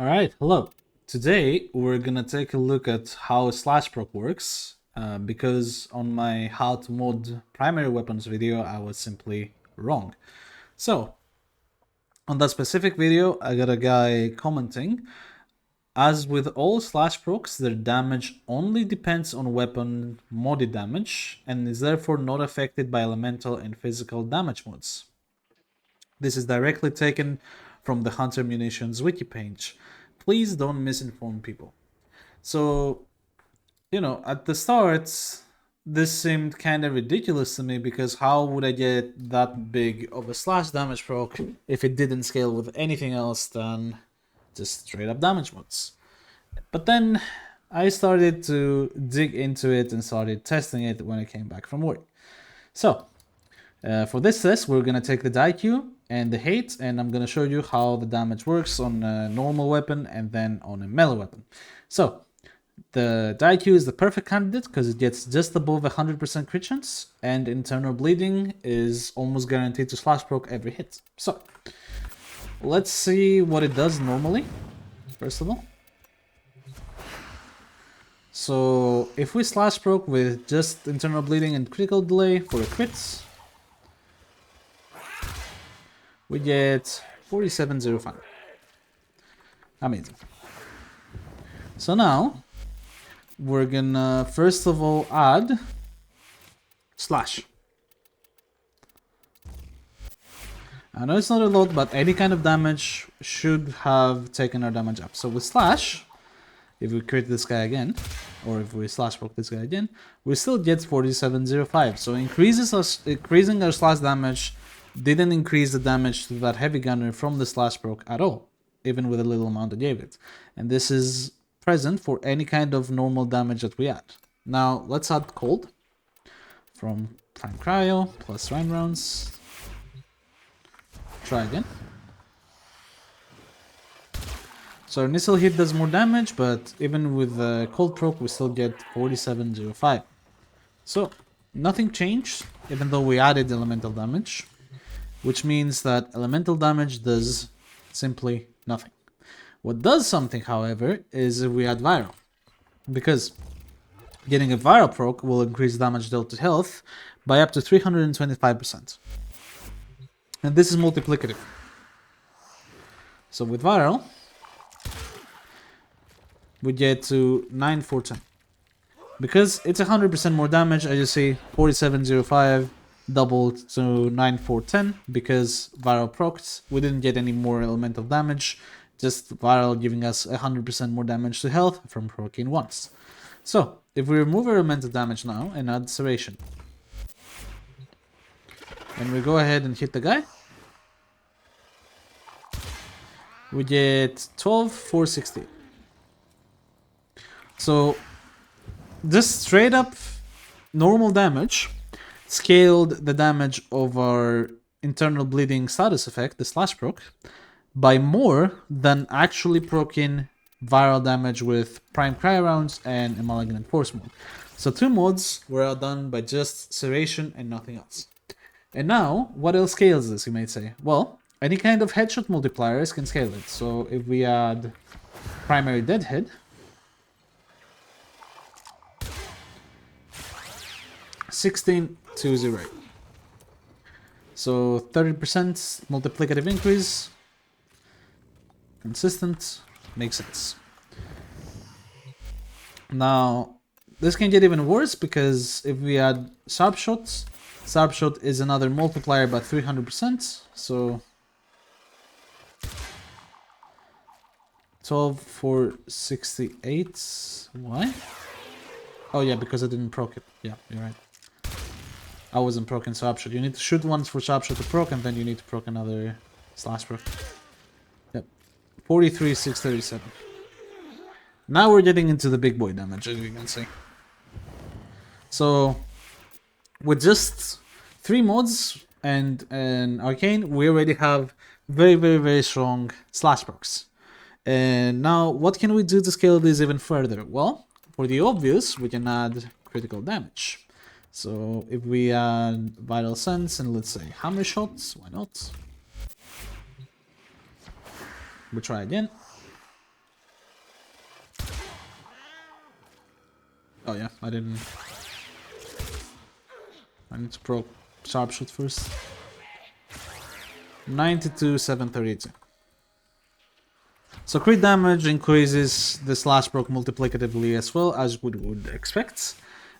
Alright, hello. Today we're gonna take a look at how slash proc works, because on my how to mod primary weapons video I was simply wrong. So, on that specific video I got a guy commenting, as with all slash procs, their damage only depends on weapon modded damage and is therefore not affected by elemental and physical damage mods. This is directly taken from the Hunter Munitions wiki page. Please don't misinform people. So, at the start, this seemed kind of ridiculous to me because how would I get that big of a slash damage proc if it didn't scale with anything else than just straight up damage mods? But then I started to dig into it and started testing it when I came back from work. So, for this test, we're gonna take the die Q and the hate, and I'm gonna show you how the damage works on a normal weapon and then on a melee weapon. So, the die Q is the perfect candidate because it gets just above 100% crit chance, and internal bleeding is almost guaranteed to slash proc every hit. So, let's see what it does normally, first of all. So, if we slash proc with just internal bleeding and critical delay for a crit, we get 4705. Amazing. So now, we're gonna first of all add slash. I know it's not a lot, but any kind of damage should have taken our damage up. So with slash, if we crit this guy again, or if we slash proc this guy again, we still get 4705. So increasing our slash damage didn't increase the damage to that heavy gunner from the slash proc at all, even with a little amount I gave it. And this is present for any kind of normal damage that we add. Now let's add cold from prime cryo plus rhyme rounds. Try again. So our initial hit does more damage, but even with the cold proc we still get 4705. So nothing changed, even though we added elemental damage, which means that elemental damage does simply nothing. What does something, however, is if we add viral, because getting a viral proc will increase damage dealt to health by up to 325%. And this is multiplicative. So with viral, we get to 9410. Because it's 100% more damage, as you see, 4705 doubled to 9410 because viral procs. We didn't get any more elemental damage, just viral giving us 100% more damage to health from proccing once. So, if we remove elemental damage now and add serration, and we go ahead and hit the guy, we get 12,460. So, just straight up normal damage scaled the damage of our internal bleeding status effect, the slash proc, by more than actually proccing viral damage with prime cryo rounds and a malignant force mod. So 2 mods were outdone by just serration and nothing else. And now, what else scales this, you might say? Well, any kind of headshot multipliers can scale it. So if we add primary deadhead, 16,208. So 30% multiplicative increase, consistent, makes sense. Now, this can get even worse because if we add sharp shot is another multiplier by 300%. So 12,468. Why? Oh yeah, because I didn't proc it. Yeah, you're right. I wasn't proccing sharpshot. You need to shoot once for sharpshot to proc, and then you need to proc another slash proc. Yep. 43,637. Now we're getting into the big boy damage, as you can see. So, with just 3 mods and an arcane, we already have very, very, very strong slash procs. And now, what can we do to scale this even further? Well, for the obvious, we can add critical damage. So if we add Vital Sense and let's say Hammer Shots, why not? We try again. Oh yeah, I didn't. I need to proc sharpshoot first. 92, 732. So crit damage increases the slash proc multiplicatively as well as we would expect.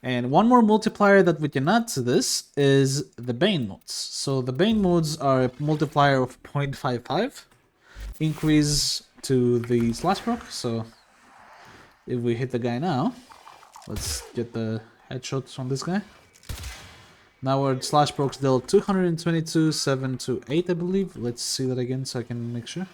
And one more multiplier that we can add to this is the Bane modes. So the Bane modes are a multiplier of 0.55 increase to the slash proc. So if we hit the guy now, let's get the headshots on this guy. Now our slash procs dealt 222, 7 to 8, I believe. Let's see that again so I can make sure.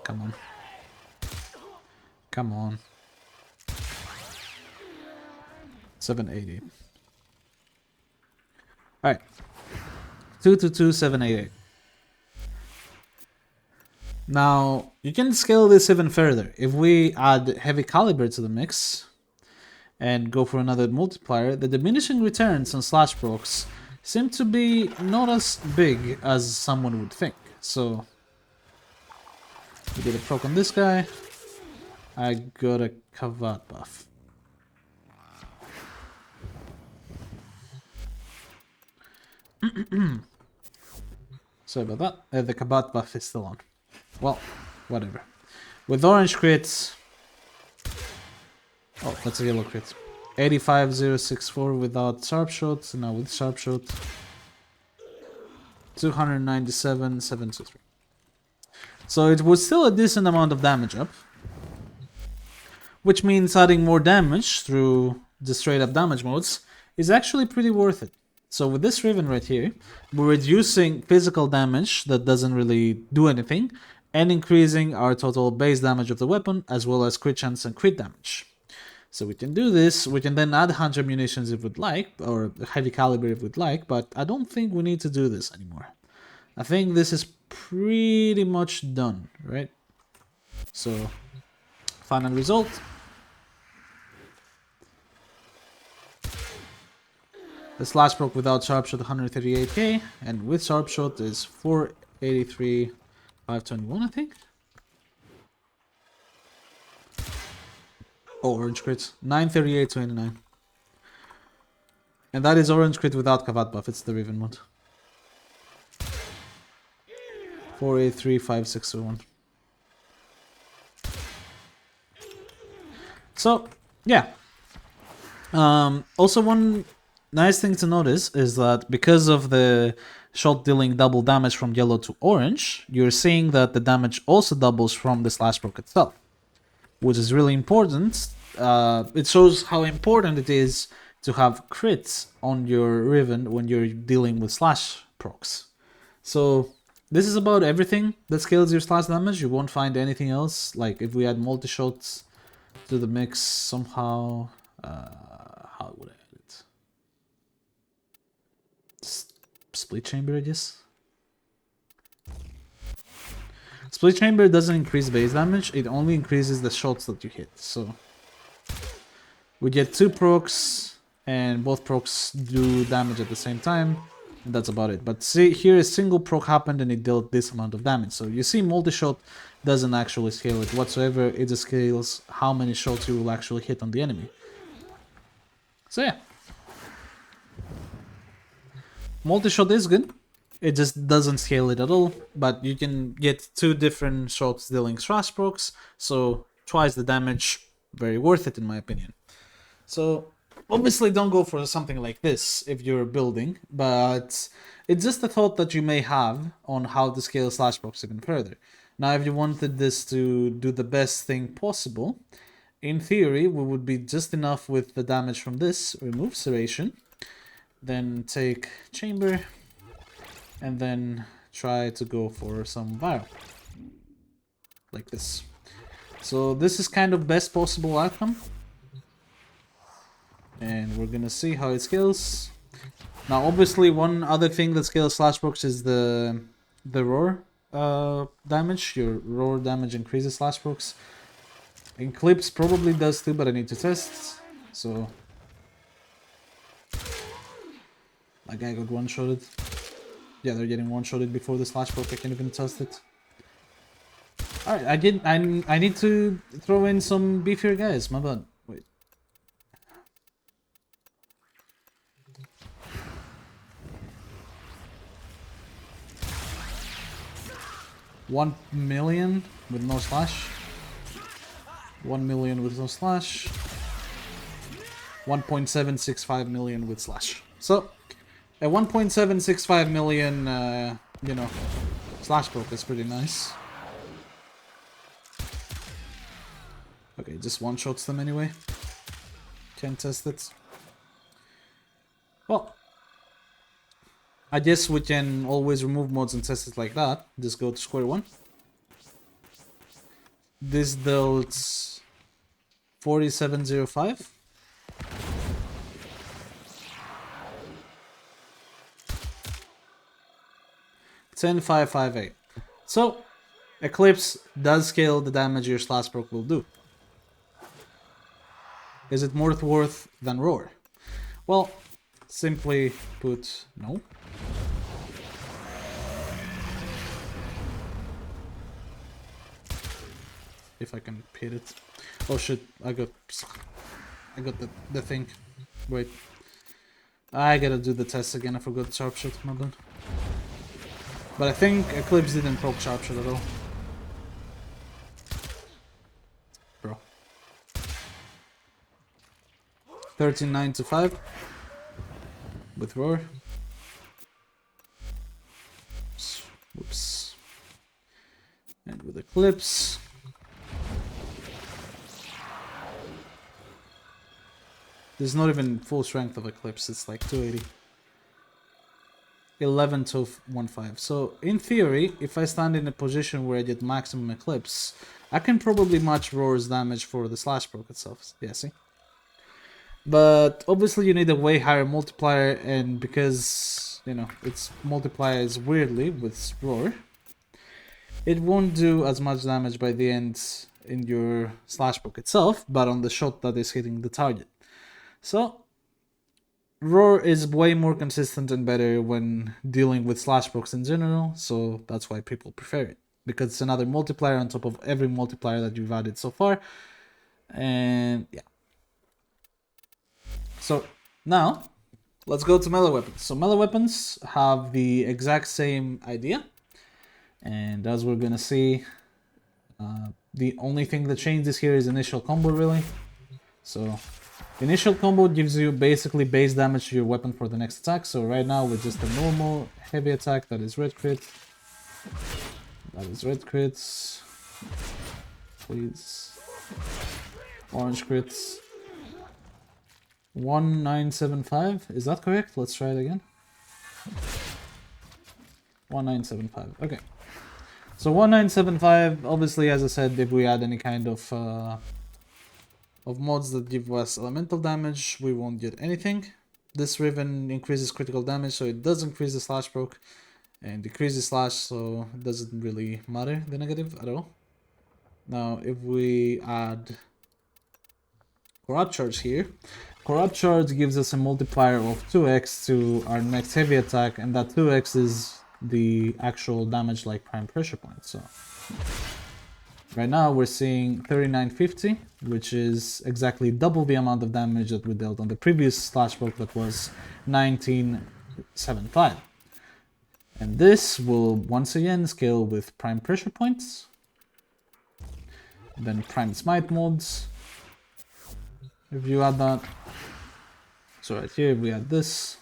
Come on. Come on. 780. Alright. 222, 788. Now, you can scale this even further. If we add heavy caliber to the mix and go for another multiplier, the diminishing returns on slash procs seem to be not as big as someone would think. So, we did a proc on this guy. I got a Kavat buff. Sorry about that. The Kabat buff is still on. Well, whatever. With orange crits... Oh, that's a yellow crit. 85064 without sharpshot. Now with sharpshot. 297, 723. So it was still a decent amount of damage up. Which means adding more damage through the straight up damage modes is actually pretty worth it. So with this riven right here, we're reducing physical damage that doesn't really do anything and increasing our total base damage of the weapon as well as crit chance and crit damage. So we can do this, we can then add 100 munitions if we'd like, or heavy caliber if we'd like, but I don't think we need to do this anymore. I think this is pretty much done, right? So, final result. The slash proc without sharpshot 138k, and with sharpshot is 483, 521, I think. Oh, orange crit, 938 to 89. And that is orange crit without Kavat buff, it's the riven mod. 483, 561. So, yeah. Also one nice thing to notice is that because of the shot dealing double damage from yellow to orange, you're seeing that the damage also doubles from the slash proc itself, which is really important. It shows how important it is to have crits on your riven when you're dealing with slash procs. So this is about everything that scales your slash damage. You won't find anything else. Like if we add multi-shots to the mix somehow, how would I add it? Split chamber, I guess. Split chamber doesn't increase base damage, it only increases the shots that you hit. So we get 2 procs, and both procs do damage at the same time, and that's about it. But see, here a single proc happened and it dealt this amount of damage. So you see multi-shot doesn't actually scale it whatsoever, it just scales how many shots you will actually hit on the enemy. So yeah. Multi-shot is good. It just doesn't scale it at all, but you can get 2 different shots dealing slash procs, so twice the damage, very worth it in my opinion. So obviously don't go for something like this if you're building, but it's just a thought that you may have on how to scale slash procs even further. Now if you wanted this to do the best thing possible, in theory we would be just enough with the damage from this, remove serration, then take chamber, and then try to go for some viral. Like this. So this is kind of best possible outcome. And we're gonna see how it scales. Now obviously one other thing that scales slash procs is the roar damage. Your roar damage increases slash procs. Eclipse probably does too, but I need to test. So that guy got one-shotted. Yeah, they're getting one-shotted before the slash proc. I can't even test it. Alright, I need to throw in some beefier guys, my bad. Wait. $1 million with no slash. 1 million with no slash. 1.765 million with slash. So, a 1.765 million, you know, slash proc is pretty nice. Okay, just one-shots them anyway. Can't test it. Well, I guess we can always remove mods and test it like that. Just go to square one. This dealt 4705. $10,558. So, Eclipse does scale the damage your slash proc will do. Is it more worth than Roar? Well, simply put, no. If I can hit it. Oh shit, I got the thing. Wait. I gotta do the test again, I forgot sharpshot, my bad. But I think Eclipse didn't proc sharpshot at all. Bro. 13.925 with Roar. Whoops. And with Eclipse. There's not even full strength of Eclipse, it's like 280. 11.215. So, in theory, if I stand in a position where I get maximum Eclipse, I can probably match Roar's damage for the slash proc itself. Yeah, see? But obviously you need a way higher multiplier, and because, you know, its multipliers weirdly with Roar, it won't do as much damage by the end in your slash proc itself, but on the shot that is hitting the target. So, Roar is way more consistent and better when dealing with slash procs in general, so that's why people prefer it. Because it's another multiplier on top of every multiplier that you've added so far. And yeah. So, now, let's go to melee weapons. So melee weapons have the exact same idea. And as we're gonna see, the only thing that changes here is initial combo, really. So, initial combo gives you basically base damage to your weapon for the next attack. So right now with just a normal heavy attack, that is red crit. That is red crits. Please. Orange crits. 1975, is that correct? Let's try it again. 1975, okay. So 1975, obviously, as I said, if we add any kind of mods that give us elemental damage, we won't get anything. This riven increases critical damage, so it does increase the slash proc, and decreases slash, so it doesn't really matter, the negative, at all. Now, if we add Corrupt Charge here, Corrupt Charge gives us a multiplier of 2x to our next heavy attack, and that 2x is the actual damage like prime pressure point. So right now we're seeing 3950, which is exactly double the amount of damage that we dealt on the previous slash proc that was 1975. And this will once again scale with prime pressure points, then prime smite mods. If you add that, so right here we add this,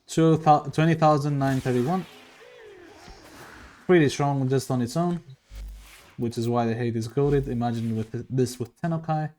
20,931, pretty strong just on its own, which is why the hate is goated. Imagine with this with Tennokai.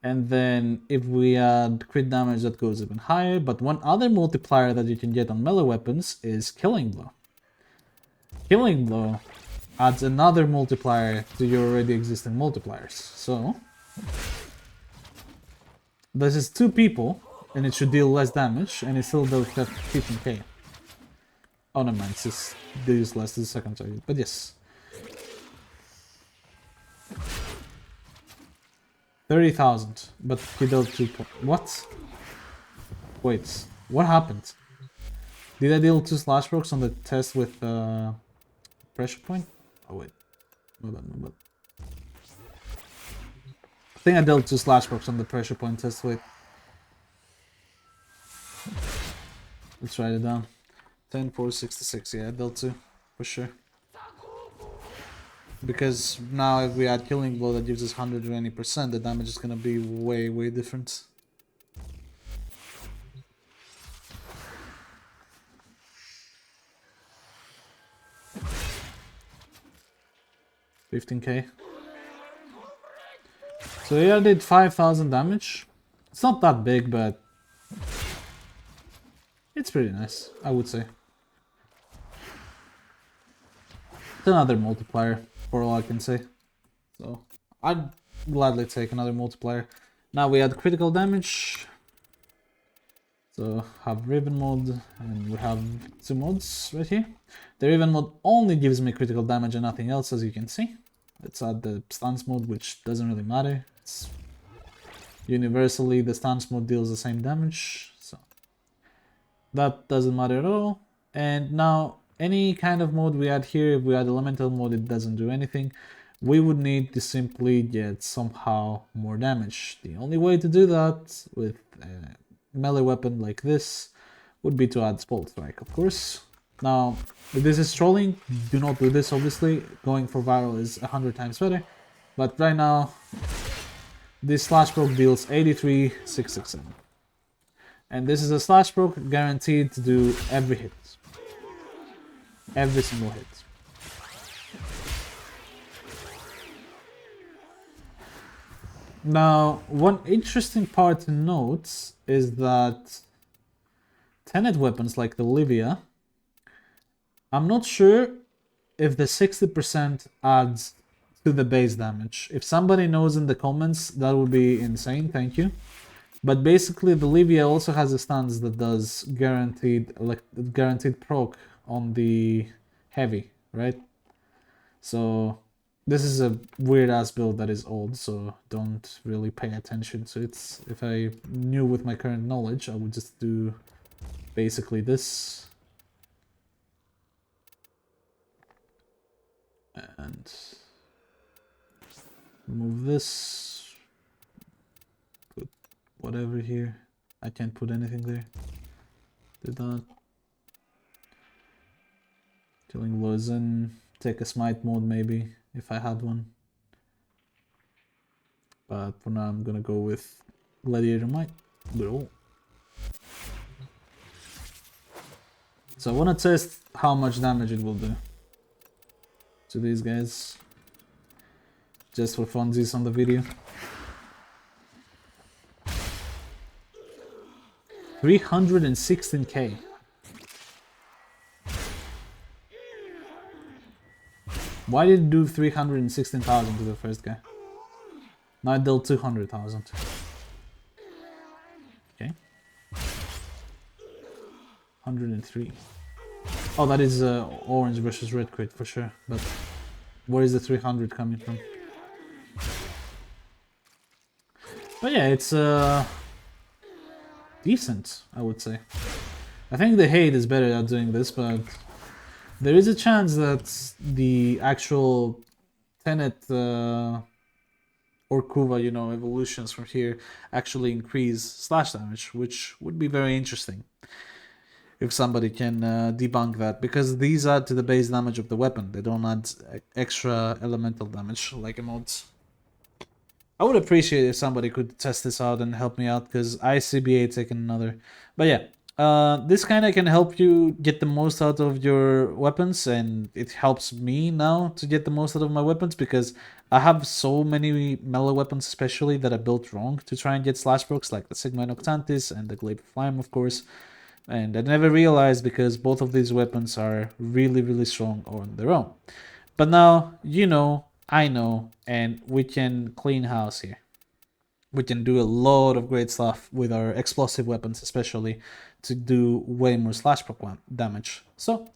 And then if we add crit damage, that goes even higher. But one other multiplier that you can get on melee weapons is Killing Blow. Killing Blow adds another multiplier to your already existing multipliers. So this is 2 people, and it should deal less damage, and it still does 15k. Oh no man, it's just deals less to the second target, but yes. 30,000, but he dealt 2 what? Wait, what happened? Did I deal 2 slash procs on the test with pressure point. Oh wait, my bad, my bad. I think I dealt 2 slash procs on the pressure point test. Wait, let's write it down. 10, 4, 66. Yeah, I dealt 2 for sure. Because now if we add killing blow that gives us 120%, the damage is gonna be way different. $15k. So yeah, I did 5,000 damage. It's not that big, but it's pretty nice, I would say. It's another multiplier, for all I can say. So I'd gladly take another multiplier. Now we add critical damage. So have riven mode, and we have 2 modes right here. The riven mode only gives me critical damage and nothing else, as you can see. Let's add the stance mode, which doesn't really matter. It's universally the stance mode deals the same damage, so that doesn't matter at all. And now any kind of mode we add here, if we add elemental mode, it doesn't do anything. We would need to simply get somehow more damage. The only way to do that with a melee weapon like this would be to add Spell Strike, of course. Now, if this is trolling, do not do this, obviously. Going for viral is 100 times better. But right now, this slash proc deals 83,667. And this is a slash proc guaranteed to do every hit. Every single hit. Now, one interesting part to note is that Tenet weapons like the Livia, I'm not sure if the 60% adds to the base damage. If somebody knows in the comments, that would be insane, thank you. But basically the Livia also has a stance that does guaranteed proc on the heavy, right? So this is a weird ass build that is old, so don't really pay attention to it. If I knew with my current knowledge, I would just do basically this. And remove this. Put whatever here. I can't put anything there. Did that. Killing blows in. Take a smite mode maybe, if I had one. But for now I'm gonna go with Gladiator Might. Bro. So I wanna test how much damage it will do to these guys. Just for funsies on the video. 316k. Why did it do 316,000 to the first guy? Now it dealt 200,000. Okay. 103. Oh, that is orange versus red crit for sure. But where is the 300 coming from? But yeah, it's decent, I would say. I think the hate is better at doing this, but there is a chance that the actual Tenet or Kuva, you know, evolutions from here actually increase slash damage, which would be very interesting if somebody can debunk that, because these add to the base damage of the weapon. They don't add extra elemental damage like emotes. I would appreciate if somebody could test this out and help me out, because I CBA taking another. But yeah, this kind of can help you get the most out of your weapons, and it helps me now to get the most out of my weapons, because I have so many melee weapons especially that I built wrong to try and get slash procs, like the Sigma Noctantis and the Glaive of Flame, of course. And I never realized, because both of these weapons are really strong on their own. But now, you know, I know, and we can clean house here. We can do a lot of great stuff with our explosive weapons, especially to do way more slash proc damage. So,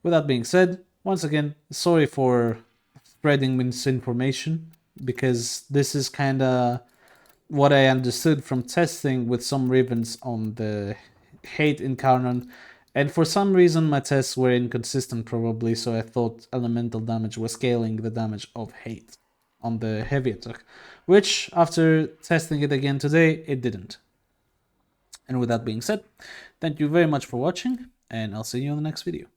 with that being said, once again, sorry for spreading misinformation, because this is kind of what I understood from testing with some Ravens on the hate incarnate, And for some reason my tests were inconsistent probably, so I thought elemental damage was scaling the damage of hate on the heavy attack, which after testing it again today, it didn't. And with that being said, thank you very much for watching, and I'll see you in the next video.